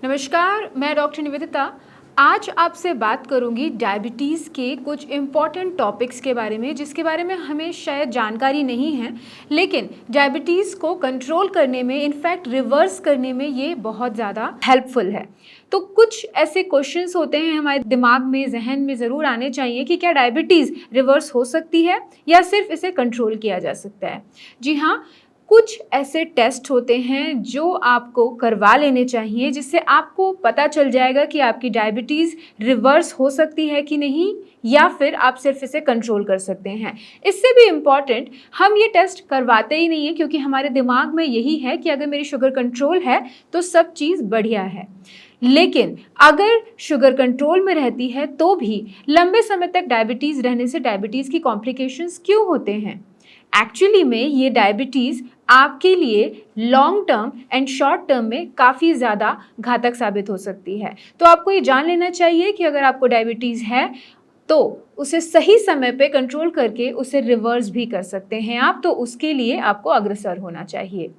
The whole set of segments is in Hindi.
नमस्कार, मैं डॉक्टर निवेदिता। आज आपसे बात करूंगी डायबिटीज़ के कुछ इम्पॉर्टेंट टॉपिक्स के बारे में, जिसके बारे में हमें शायद जानकारी नहीं है, लेकिन डायबिटीज़ को कंट्रोल करने में, इनफैक्ट रिवर्स करने में ये बहुत ज़्यादा हेल्पफुल है। तो कुछ ऐसे क्वेश्चंस होते हैं हमारे दिमाग में, जहन में ज़रूर आने चाहिए कि क्या डायबिटीज़ रिवर्स हो सकती है या सिर्फ इसे कंट्रोल किया जा सकता है। जी हाँ, कुछ ऐसे टेस्ट होते हैं जो आपको करवा लेने चाहिए, जिससे आपको पता चल जाएगा कि आपकी डायबिटीज़ रिवर्स हो सकती है कि नहीं, या फिर आप सिर्फ इसे कंट्रोल कर सकते हैं। इससे भी इम्पॉर्टेंट, हम ये टेस्ट करवाते ही नहीं है क्योंकि हमारे दिमाग में यही है कि अगर मेरी शुगर कंट्रोल है तो सब चीज़ बढ़िया है। लेकिन अगर शुगर कंट्रोल में रहती है तो भी लंबे समय तक डायबिटीज़ रहने से डायबिटीज़ की कॉम्प्लिकेशंस क्यों होते हैं? एक्चुअली में ये डायबिटीज़ आपके लिए long term and short term में काफ़ी ज़्यादा घातक साबित हो सकती है। तो आपको ये जान लेना चाहिए कि अगर आपको डायबिटीज़ है तो उसे सही समय पे कंट्रोल करके उसे रिवर्स भी कर सकते हैं आप, तो उसके लिए आपको अग्रसर होना चाहिए।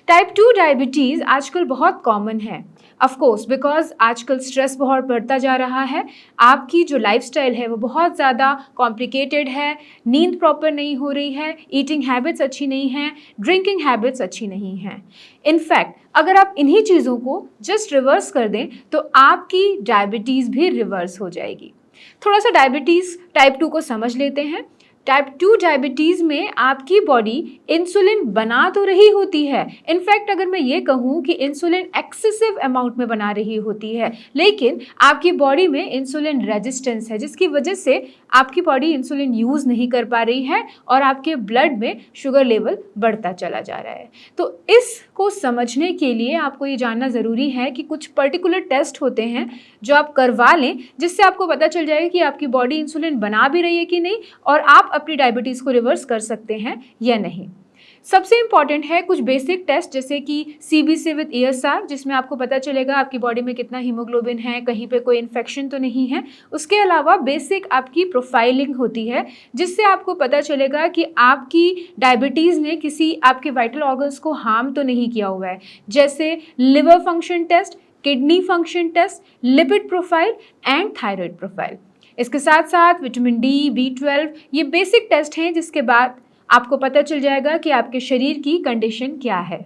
टाइप 2 डायबिटीज़ आजकल बहुत कॉमन है, ऑफ कोर्स, बिकॉज आजकल स्ट्रेस बहुत बढ़ता जा रहा है। आपकी जो लाइफस्टाइल है वो बहुत ज़्यादा कॉम्प्लिकेटेड है, नींद प्रॉपर नहीं हो रही है, ईटिंग हैबिट्स अच्छी नहीं हैं, ड्रिंकिंग हैबिट्स अच्छी नहीं हैं। इनफैक्ट अगर आप इन्हीं चीज़ों को जस्ट रिवर्स कर दें तो आपकी डायबिटीज़ भी रिवर्स हो जाएगी। थोड़ा सा डायबिटीज़ टाइप 2 को समझ लेते हैं। टाइप 2 डायबिटीज़ में आपकी बॉडी इंसुलिन बना तो रही होती है, इनफैक्ट अगर मैं ये कहूँ कि इंसुलिन एक्सेसिव अमाउंट में बना रही होती है, लेकिन आपकी बॉडी में इंसुलिन रेजिस्टेंस है, जिसकी वजह से आपकी बॉडी इंसुलिन यूज़ नहीं कर पा रही है और आपके ब्लड में शुगर लेवल बढ़ता चला जा रहा है। तो इसको समझने के लिए आपको ये जानना ज़रूरी है कि कुछ पर्टिकुलर टेस्ट होते हैं जो आप करवा लें, जिससे आपको पता चल जाएगा कि आपकी बॉडी इंसुलिन बना भी रही है कि नहीं और आप अपनी डायबिटीज़ को रिवर्स कर सकते हैं या नहीं। सबसे इम्पॉर्टेंट है कुछ बेसिक टेस्ट, जैसे कि सीबीसी विद ईएसआर, जिसमें आपको पता चलेगा आपकी बॉडी में कितना हीमोग्लोबिन है, कहीं पे कोई इन्फेक्शन तो नहीं है। उसके अलावा बेसिक आपकी प्रोफाइलिंग होती है, जिससे आपको पता चलेगा कि आपकी डायबिटीज़ ने किसी आपके वाइटल ऑर्गन्स को हार्म तो नहीं किया हुआ है, जैसे liver function test, kidney function test, lipid profile and thyroid profile. इसके साथ साथ विटामिन डी, B12, ये बेसिक टेस्ट हैं, जिसके बाद आपको पता चल जाएगा कि आपके शरीर की कंडीशन क्या है।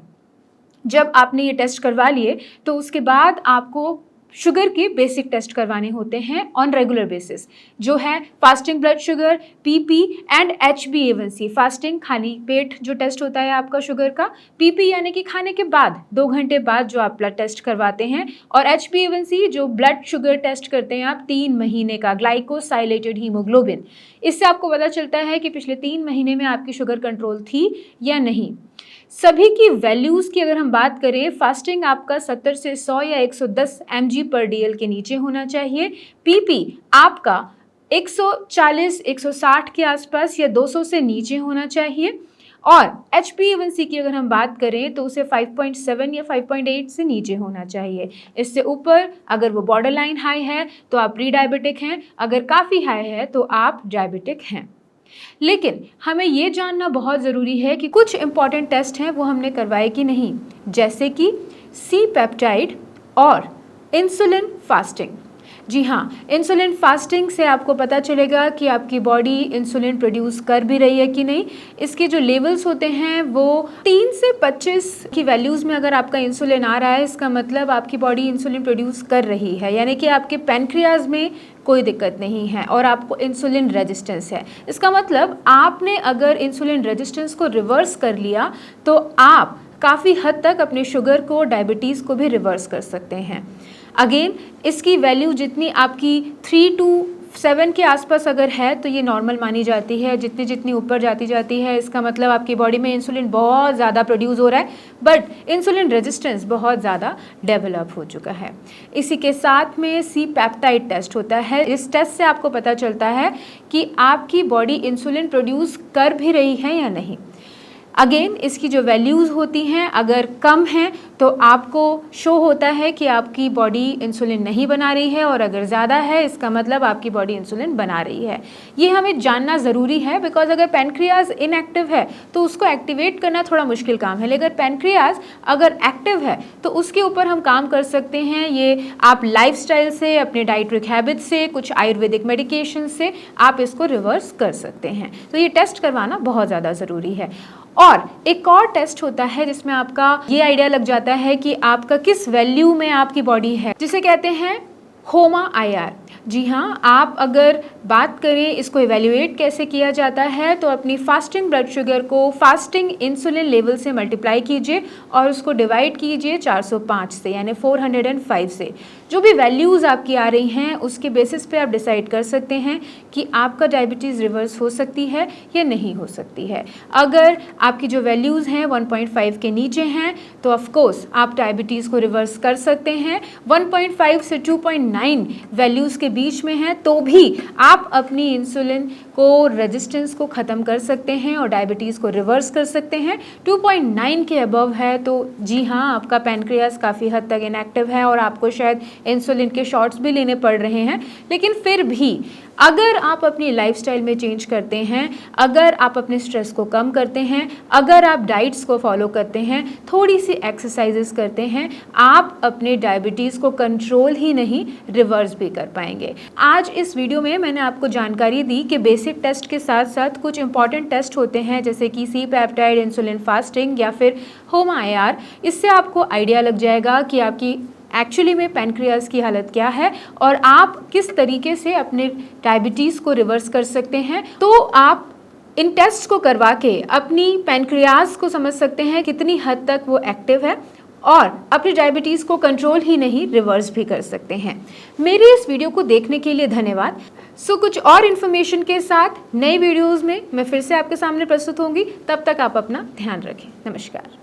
जब आपने ये टेस्ट करवा लिए तो उसके बाद आपको शुगर के बेसिक टेस्ट करवाने होते हैं ऑन रेगुलर बेसिस, जो है fasting blood sugar, PP and HbA1c। Fasting खाली पेट जो टेस्ट होता है आपका शुगर का, पीपी यानी कि खाने के बाद 2 घंटे बाद जो आप ब्लड टेस्ट करवाते हैं, और HbA1c जो ब्लड शुगर टेस्ट करते हैं आप 3 महीने का, ग्लाइकोसाइलेटेड हीमोग्लोबिन। इससे आपको पता चलता है कि पिछले 3 महीने में आपकी शुगर कंट्रोल थी या नहीं। सभी की वैल्यूज़ की अगर हम बात करें, फास्टिंग आपका 70 से 100 या 110 mg/dl के नीचे होना चाहिए। पीपी आपका 140, 160 के आसपास या 200 से नीचे होना चाहिए। और HbA1c की अगर हम बात करें तो उसे 5.7 या 5.8 से नीचे होना चाहिए। इससे ऊपर अगर वो बॉर्डर लाइन हाई है तो आप प्री डायबिटिक हैं, अगर काफ़ी हाई है तो आप डायबिटिक हैं। लेकिन हमें ये जानना बहुत ज़रूरी है कि कुछ इंपॉर्टेंट टेस्ट हैं वो हमने करवाए कि नहीं, जैसे कि सी पेप्टाइड और इंसुलिन फास्टिंग। जी हाँ, इंसुलिन फास्टिंग से आपको पता चलेगा कि आपकी बॉडी इंसुलिन प्रोड्यूस कर भी रही है कि नहीं। इसके जो लेवल्स होते हैं वो 3 से 25 की वैल्यूज़ में अगर आपका इंसुलिन आ रहा है, इसका मतलब आपकी बॉडी इंसुलिन प्रोड्यूस कर रही है, यानी कि आपके पैनक्रियाज में कोई दिक्कत नहीं है और आपको इंसुलिन रेजिस्टेंस है। इसका मतलब आपने अगर इंसुलिन रेजिस्टेंस को रिवर्स कर लिया तो आप काफ़ी हद तक अपने शुगर को, डायबिटीज़ को भी रिवर्स कर सकते हैं। अगेन, इसकी वैल्यू जितनी आपकी 3 to 7 के आसपास अगर है तो ये नॉर्मल मानी जाती है। जितनी जितनी ऊपर जाती है इसका मतलब आपकी बॉडी में इंसुलिन बहुत ज़्यादा प्रोड्यूस हो रहा है, बट इंसुलिन रेजिस्टेंस बहुत ज़्यादा डेवलप हो चुका है। इसी के साथ में सी पेप्टाइड टेस्ट होता है। इस टेस्ट से आपको पता चलता है कि आपकी बॉडी इंसुलिन प्रोड्यूस कर भी रही है या नहीं। अगेन इसकी जो वैल्यूज़ होती हैं अगर कम हैं तो आपको शो होता है कि आपकी बॉडी इंसुलिन नहीं बना रही है, और अगर ज़्यादा है इसका मतलब आपकी बॉडी इंसुलिन बना रही है। ये हमें जानना ज़रूरी है, बिकॉज अगर पैनक्रियाज इनएक्टिव है तो उसको एक्टिवेट करना थोड़ा मुश्किल काम है, लेकिन पैनक्रियाज अगर एक्टिव है तो उसके ऊपर हम काम कर सकते हैं। ये आप लाइफस्टाइल से, अपने डाइटरिक हैबिट से, कुछ आयुर्वेदिक मेडिकेशन से आप इसको रिवर्स कर सकते हैं। तो ये टेस्ट करवाना बहुत ज़्यादा ज़रूरी है। और एक और टेस्ट होता है जिसमें आपका ये आइडिया लग जाता है कि आपका किस वैल्यू में आपकी बॉडी है, जिसे कहते हैं HOMA-IR। जी हाँ, आप अगर बात करें इसको इवेल्युएट कैसे किया जाता है, तो अपनी फास्टिंग ब्लड शुगर को फास्टिंग इंसुलिन लेवल से मल्टीप्लाई कीजिए और उसको डिवाइड कीजिए 405 से, यानी 405 से। जो भी वैल्यूज़ आपकी आ रही हैं उसके बेसिस पे आप डिसाइड कर सकते हैं कि आपका डायबिटीज़ रिवर्स हो सकती है या नहीं हो सकती है। अगर आपकी जो वैल्यूज़ हैं 1.5 के नीचे हैं तो ऑफ कोर्स आप डायबिटीज़ को रिवर्स कर सकते हैं। 1.5 से 2.9 वैल्यूज़ के बीच में हैं तो भी आप अपनी इंसुलिन को रेजिस्टेंस को ख़त्म कर सकते हैं और डायबिटीज़ को रिवर्स कर सकते हैं। 2.9 के अबव है तो जी हाँ, आपका पैनक्रियास काफ़ी हद तक इनएक्टिव है और आपको शायद इंसुलिन के शॉट्स भी लेने पड़ रहे हैं। लेकिन फिर भी अगर आप अपनी लाइफस्टाइल में चेंज करते हैं, अगर आप अपने स्ट्रेस को कम करते हैं, अगर आप डाइट्स को फॉलो करते हैं, थोड़ी सी एक्सरसाइजेस करते हैं, आप अपने डायबिटीज़ को कंट्रोल ही नहीं रिवर्स भी कर पाएंगे। आज इस वीडियो में मैंने आपको जानकारी दी कि बेसिक टेस्ट के साथ साथ कुछ इंपॉर्टेंट टेस्ट होते हैं जैसे कि सी पेप्टाइड, इंसुलिन फास्टिंग या फिर HOMA-IR। इससे आपको आइडिया लग जाएगा कि आपकी एक्चुअली में पैनक्रियाज की हालत क्या है और आप किस तरीके से अपने डायबिटीज़ को रिवर्स कर सकते हैं। तो आप इन टेस्ट को करवा के अपनी पैनक्रियाज को समझ सकते हैं कितनी हद तक वो एक्टिव है और अपनी डायबिटीज़ को कंट्रोल ही नहीं रिवर्स भी कर सकते हैं। मेरी इस वीडियो को देखने के लिए धन्यवाद। कुछ और इन्फॉर्मेशन के साथ नई वीडियोज़ में मैं फिर से आपके सामने प्रस्तुत होंगी। तब तक आप अपना ध्यान रखें। नमस्कार।